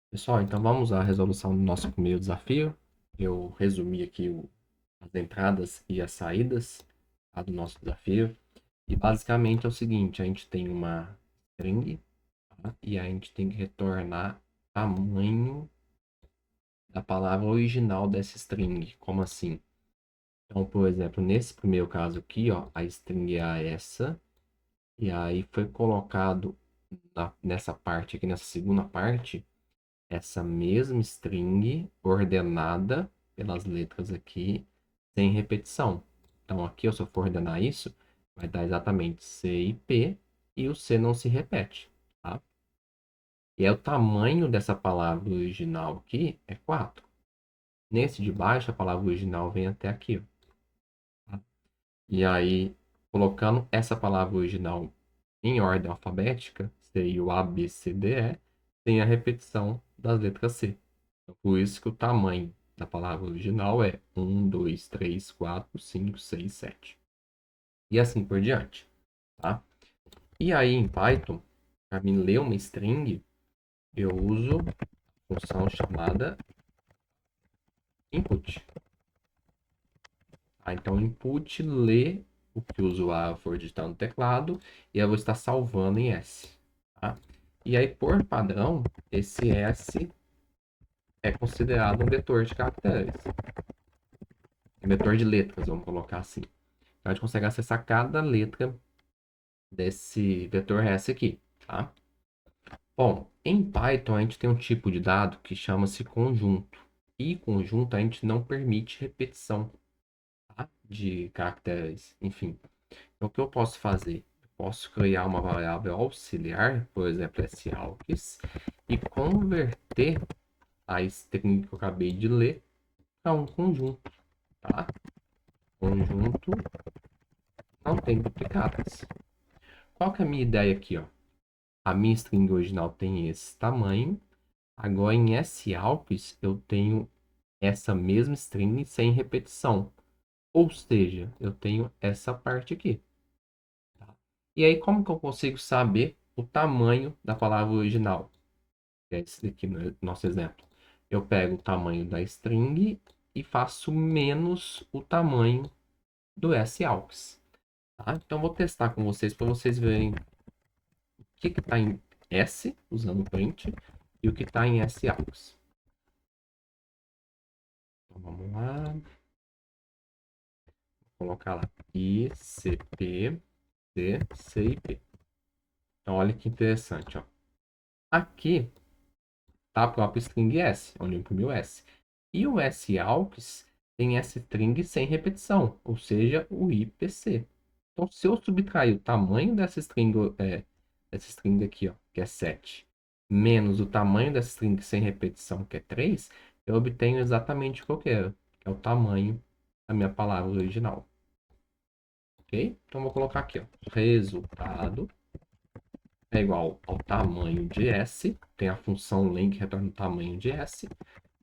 Pessoal, então vamos à resolução do nosso primeiro desafio. Eu resumi aqui as entradas e as saídas, tá, do nosso desafio. E basicamente é o seguinte, a gente tem uma string, tá, e a gente tem que retornar tamanho da palavra original dessa string. Como assim? Então, por exemplo, nesse primeiro caso aqui, ó, a string é essa, e aí foi colocado nessa parte aqui, nessa segunda parte, essa mesma string ordenada pelas letras aqui, sem repetição. Então, aqui, se eu for ordenar isso, vai dar exatamente C e P, e o C não se repete, tá? E é o tamanho dessa palavra original aqui é 4. Nesse de baixo, a palavra original vem até aqui, ó, tá? E aí, colocando essa palavra original em ordem alfabética, seria o A, B, C, D, E, tem a repetição das letras C. Então, por isso que o tamanho da palavra original é 1, 2, 3, 4, 5, 6, 7. E assim por diante, tá? E aí em Python, para mim ler uma string, eu uso a função chamada input. Tá? Então, input lê o que o usuário for digitar no teclado e eu vou estar salvando em S. Tá? E aí, por padrão, esse S é considerado um vetor de caracteres. Um vetor de letras, vamos colocar assim. Então, a gente consegue acessar cada letra desse vetor S aqui, tá? Bom, em Python a gente tem um tipo de dado que chama-se conjunto. E conjunto a gente não permite repetição, tá, de caracteres, enfim. Então, o que eu posso fazer? Eu posso criar uma variável auxiliar, por exemplo, salks, e converter a string que eu acabei de ler para um conjunto, tá? Conjunto não tem duplicadas. Qual que é a minha ideia aqui, ó? A minha string original tem esse tamanho. Agora em salps eu tenho essa mesma string sem repetição. Ou seja, eu tenho essa parte aqui. Tá? E aí, como que eu consigo saber o tamanho da palavra original? Que é esse aqui no nosso exemplo. Eu pego o tamanho da string e faço menos o tamanho do salps. Tá? Então, vou testar com vocês para vocês verem o que está em S, usando o print, e o que está em salps. Então, vamos lá. Vou colocar lá. ICP, C, C e P. Então, olha que interessante, ó. Aqui tá a própria string S, onde eu imprimi o S. E o salps tem essa string sem repetição, ou seja, o IPC. Então, se eu subtrair o tamanho dessa string aqui, ó, que é 7, menos o tamanho dessa string sem repetição, que é 3, eu obtenho exatamente o que eu quero, que é o tamanho da minha palavra original. Ok? Então, vou colocar aqui, ó, resultado é igual ao tamanho de S, tem a função len que retorna o tamanho de S,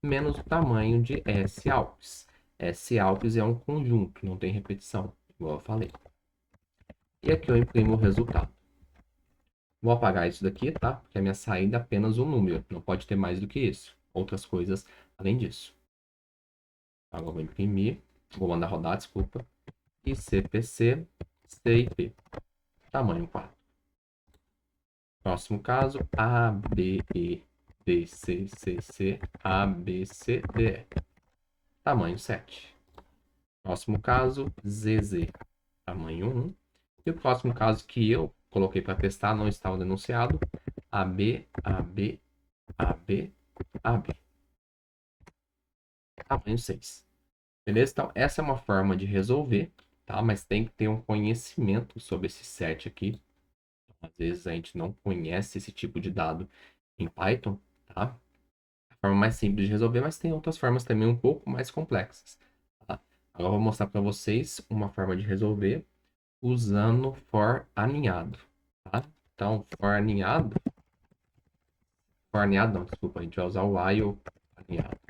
menos o tamanho de salps. Salps é um conjunto, não tem repetição, igual eu falei. E aqui eu imprimo o resultado. Vou apagar isso daqui, tá? Porque a minha saída é apenas um número, não pode ter mais do que isso. Outras coisas além disso. Agora eu vou imprimir, vou mandar rodar, desculpa. E CPC, CIP, tamanho 4. Próximo caso, A, B, E, B, C, C, C, A, B, C, D, E. Tamanho 7. Próximo caso, ZZ, tamanho 1. E o próximo caso que eu coloquei para testar não estava denunciado, AB, AB, AB, AB. Tamanho 6. Beleza? Então, essa é uma forma de resolver, tá? Mas tem que ter um conhecimento sobre esse set aqui. Às vezes a gente não conhece esse tipo de dado em Python, tá? A forma mais simples de resolver, mas tem outras formas também um pouco mais complexas, tá? Agora eu vou mostrar para vocês uma forma de resolver usando for aninhado, tá? Então, for aninhado não, desculpa, a gente vai usar o while aninhado.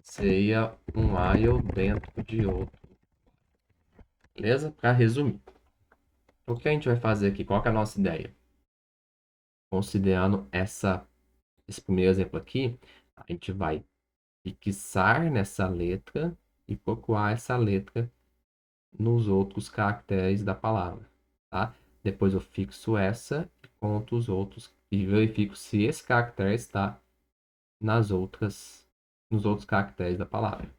Seria um while dentro de outro, beleza? Para resumir, o que a gente vai fazer aqui? Qual que é a nossa ideia? Considerando essa esse primeiro exemplo aqui, a gente vai fixar nessa letra e procurar essa letra nos outros caracteres da palavra, tá? Depois eu fixo essa e conto os outros e verifico se esse caractere está nos outros caracteres da palavra.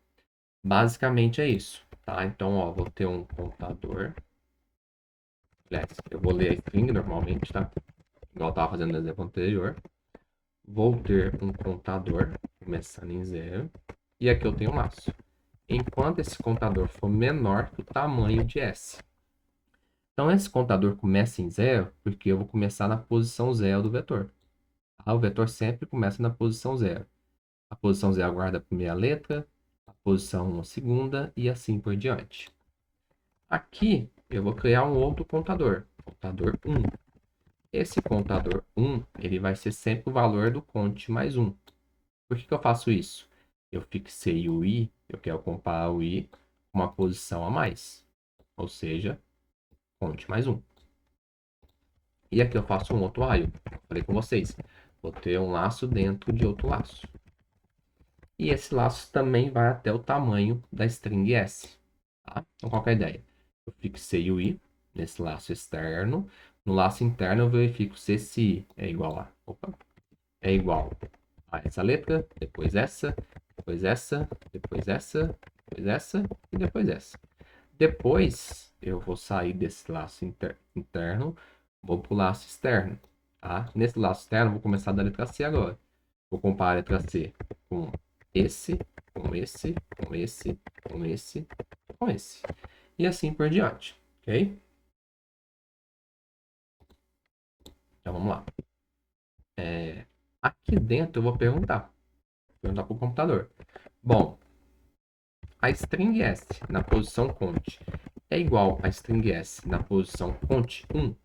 Basicamente é isso, tá? Então, ó, vou ter um contador. Aliás, eu vou ler a string normalmente, tá? Igual eu estava fazendo no exemplo anterior. Vou ter um contador começando em 0. E aqui eu tenho um laço. Enquanto esse contador for menor que o tamanho de S. Então, esse contador começa em 0 porque eu vou começar na posição 0 do vetor. O vetor sempre começa na posição 0. A posição 0 guarda a primeira letra, a posição 1 a segunda e assim por diante. Aqui eu vou criar um outro contador, contador 1. Esse contador 1 ele vai ser sempre o valor do conte mais 1. Por que eu faço isso? Eu fixei o i, eu quero comparar o i com uma posição a mais, ou seja, conte mais 1. E aqui eu faço um outro while. Falei com vocês, vou ter um laço dentro de outro laço. E esse laço também vai até o tamanho da string s. Tá? Então, qual é a ideia? Eu fixei o i nesse laço externo. No laço interno, eu verifico se esse i é igual a... Opa, é igual a essa letra, depois essa, depois essa, depois essa, depois essa e depois essa. Depois, eu vou sair desse laço interno, vou para o laço externo. Tá? Nesse laço externo, vou começar da letra C agora. Vou comparar a letra C com esse, com esse, com esse, com esse, com esse. E assim por diante, ok? Então vamos lá. Aqui dentro eu vou perguntar para o computador. Bom, a string s na posição cont é igual a string s na posição cont 1,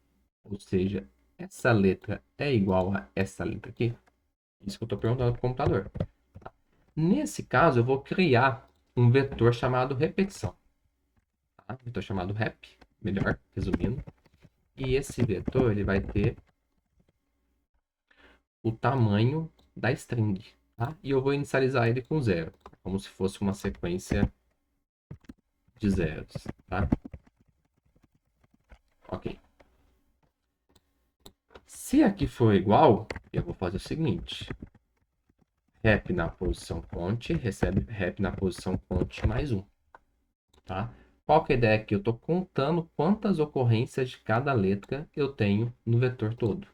ou seja, essa letra é igual a essa letra aqui? Isso que eu estou perguntando para o computador. Nesse caso, eu vou criar um vetor chamado repetição. Tá? Um vetor chamado rep, melhor, resumindo. E esse vetor ele vai ter o tamanho da string. Tá? E eu vou inicializar ele com 0, como se fosse uma sequência de zeros. Tá? Ok. Se aqui for igual, eu vou fazer o seguinte. Rep na posição cont recebe rep na posição cont mais 1. Tá? Qual que é a ideia aqui? Eu estou contando quantas ocorrências de cada letra eu tenho no vetor todo.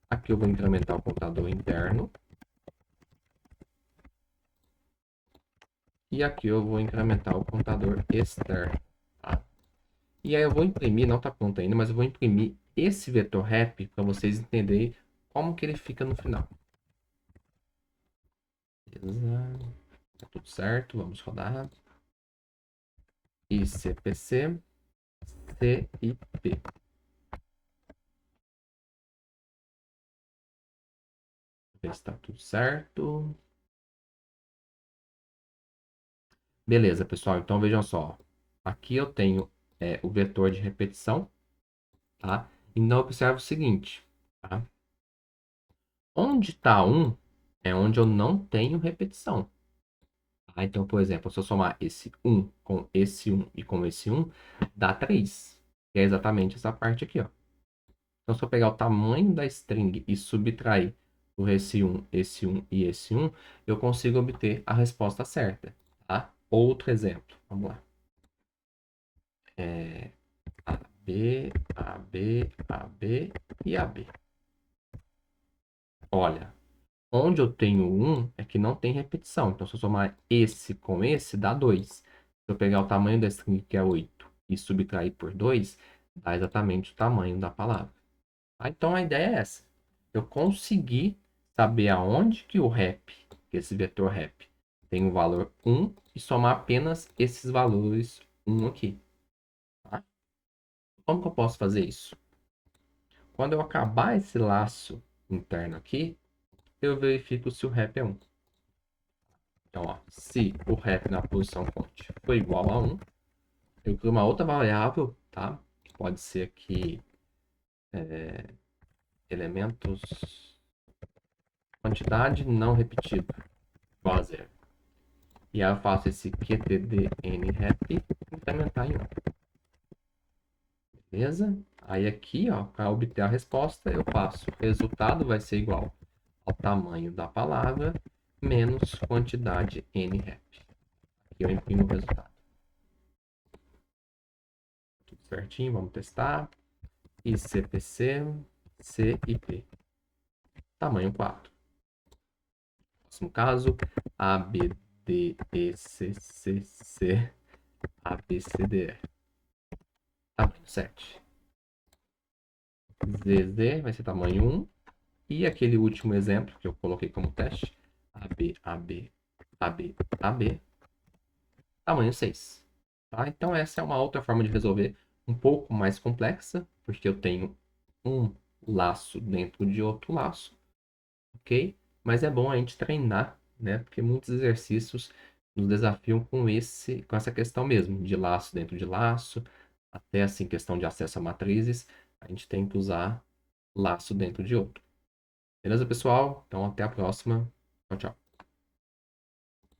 Aqui eu vou incrementar o contador interno. E aqui eu vou incrementar o contador externo. Tá? E aí eu vou imprimir, não está pronto ainda, mas eu vou imprimir esse vetor rep para vocês entenderem como que ele fica no final. Beleza. Tá tudo certo, vamos rodar. ICPC, CIP. Ver se está tudo certo. Beleza, pessoal. Então vejam só. Aqui eu tenho o vetor de repetição, tá? Então observe o seguinte, tá? Onde está 1 é onde eu não tenho repetição. Tá? Então, por exemplo, se eu somar esse 1 com esse 1 e com esse 1, dá 3. Que é exatamente essa parte aqui, ó. Então, se eu pegar o tamanho da string e subtrair por esse 1 e esse 1, eu consigo obter a resposta certa, tá? Outro exemplo, vamos lá. AB, AB, AB e AB. Olha, onde eu tenho 1 é que não tem repetição. Então, se eu somar esse com esse, dá 2. Se eu pegar o tamanho da string, que é 8, e subtrair por 2, dá exatamente o tamanho da palavra. Tá? Então, a ideia é essa. Eu consegui saber aonde que o rep, que esse vetor rep, tem o valor 1 e somar apenas esses valores 1 aqui. Tá? Como que eu posso fazer isso? Quando eu acabar esse laço interno aqui, eu verifico se o rep é 1. Então, ó, se o rep na posição cont for igual a 1, eu crio uma outra variável, tá? Pode ser aqui elementos quantidade não repetida, igual a 0. E aí eu faço esse qtdnrep incrementar em 1. Beleza? Aí aqui, ó, para obter a resposta, eu faço o resultado vai ser igual ao tamanho da palavra menos quantidade nrep. Aqui eu imprimo o resultado. Tudo certinho, vamos testar. ICPC, CIP. Tamanho 4. Próximo caso, ABDECCC, ABCDE. Tamanho 7. ZZ vai ser tamanho 1. E aquele último exemplo que eu coloquei como teste, AB, AB, AB, AB, tamanho 6. Tá? Então essa é uma outra forma de resolver um pouco mais complexa, porque eu tenho um laço dentro de outro laço, ok? Mas é bom a gente treinar, né? Porque muitos exercícios nos desafiam com essa questão mesmo, de laço dentro de laço, até assim questão de acesso a matrizes, a gente tem que usar laço dentro de outro. Beleza, pessoal? Então até a próxima. Tchau, tchau.